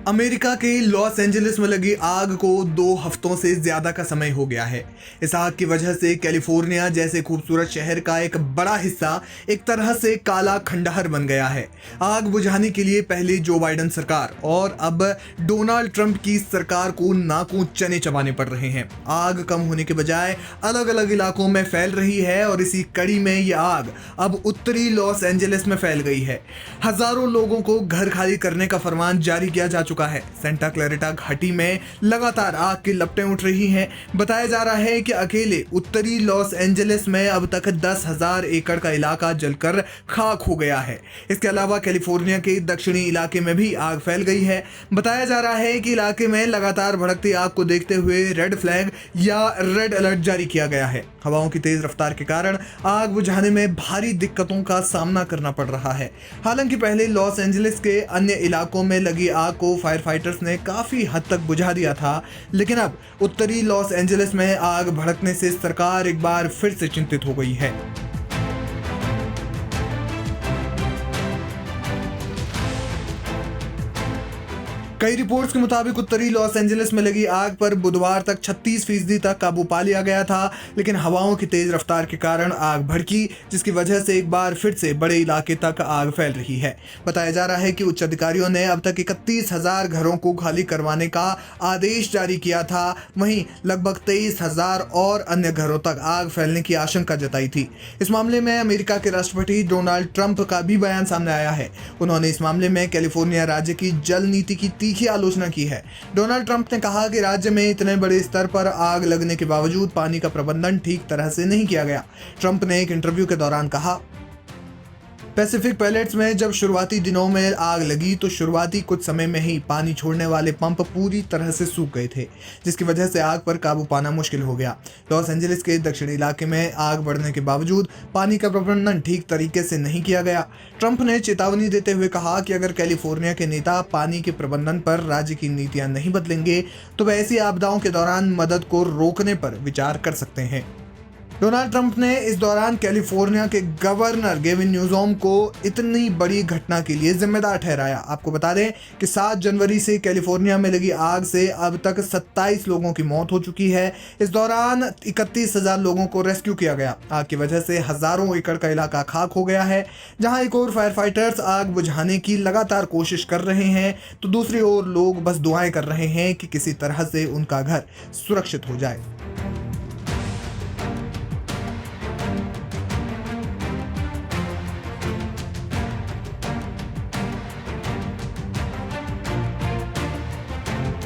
America के Los Angeles में लगी आग को 2 हफ्तों से ज्यादा का समय हो गया है। इस आग की वजह से कैलिफोर्निया जैसे खूबसूरत शहर का एक बड़ा हिस्सा एक तरह से काला खंडहर बन गया है। आग बुझाने के लिए पहले जो बाइडेन सरकार और अब डोनाल्ड ट्रंप की सरकार को नाकों चने चबाने पड़ रहे हैं। आग कम होने के बजाय अलग अलग इलाकों में फैल रही है और इसी कड़ी में यह आग अब उत्तरी लॉस एंजलिस में फैल गई है। हजारों लोगों को घर खाली करने का फरमान जारी किया जा चुका है। सेंटा क्लैरिटा घाटी में लगातार आग की लपटें उठ रही हैं। बताया जा रहा है कि अकेले उत्तरी लॉस एंजलिस में अब तक 10,000 एकड़ का इलाका जलकर खाक हो गया है। इसके अलावा कैलिफोर्निया के दक्षिणी इलाके में भी आग फैल गई है। बताया जा रहा है कि इलाके में लगातार भड़कती आग को देखते हुए रेड फ्लैग या रेड अलर्ट जारी किया गया है। हवाओं की तेज रफ्तार के कारण आग बुझाने में भारी दिक्कतों का सामना करना पड़ रहा है। हालांकि पहले लॉस एंजलिस के अन्य इलाकों में लगी आग को फायर फाइटर्स ने काफी हद तक बुझा दिया था, लेकिन अब उत्तरी लॉस एंजलिस में आग भड़कने से सरकार एक बार फिर से चिंतित हो गई है। कई रिपोर्ट्स के मुताबिक उत्तरी लॉस एंजलिस में लगी आग पर बुधवार तक 36% तक काबू पा लिया गया था, लेकिन हवाओं की तेज रफ्तार के कारण आग भड़की, जिसकी वजह से एक बार फिर से बड़े इलाके तक आग फैल रही है। बताया जा रहा है कि उच्च अधिकारियों ने अब तक 31,000 घरों को खाली करवाने का आदेश जारी किया था। वहीं लगभग 23,000 और अन्य घरों तक आग फैलने की आशंका जताई थी। इस मामले में अमेरिका के राष्ट्रपति डोनाल्ड ट्रंप का भी बयान सामने आया है। उन्होंने इस मामले में कैलिफोर्निया राज्य की जल नीति की तीखी आलोचना की है। डोनाल्ड ट्रंप ने कहा कि राज्य में इतने बड़े स्तर पर आग लगने के बावजूद पानी का प्रबंधन ठीक तरह से नहीं किया गया। ट्रंप ने एक इंटरव्यू के दौरान कहा, पैसिफिक पैलेट्स में जब शुरुआती दिनों में आग लगी तो शुरुआती कुछ समय में ही पानी छोड़ने वाले पंप पूरी तरह से सूख गए थे, जिसकी वजह से आग पर काबू पाना मुश्किल हो गया। लॉस एंजलिस के दक्षिणी इलाके में आग बढ़ने के बावजूद पानी का प्रबंधन ठीक तरीके से नहीं किया गया। ट्रंप ने चेतावनी देते हुए कहा कि अगर कैलिफोर्निया के नेता पानी के प्रबंधन पर राज्य की नीतियां नहीं बदलेंगे तो वे ऐसी आपदाओं के दौरान मदद को रोकने पर विचार कर सकते हैं। डोनाल्ड ट्रंप ने इस दौरान कैलिफोर्निया के गवर्नर गेविन न्यूसोम को इतनी बड़ी घटना के लिए जिम्मेदार ठहराया। आपको बता दें कि 7 जनवरी से कैलिफोर्निया में लगी आग से अब तक 27 लोगों की मौत हो चुकी है। इस दौरान 31,000 लोगों को रेस्क्यू किया गया। आग की वजह से हजारों एकड़ का इलाका खाक हो गया है। जहां एक और फायर फाइटर्स आग बुझाने की लगातार कोशिश कर रहे हैं, तो दूसरी ओर लोग बस दुआएं कर रहे हैं कि किसी तरह से उनका घर सुरक्षित हो जाए।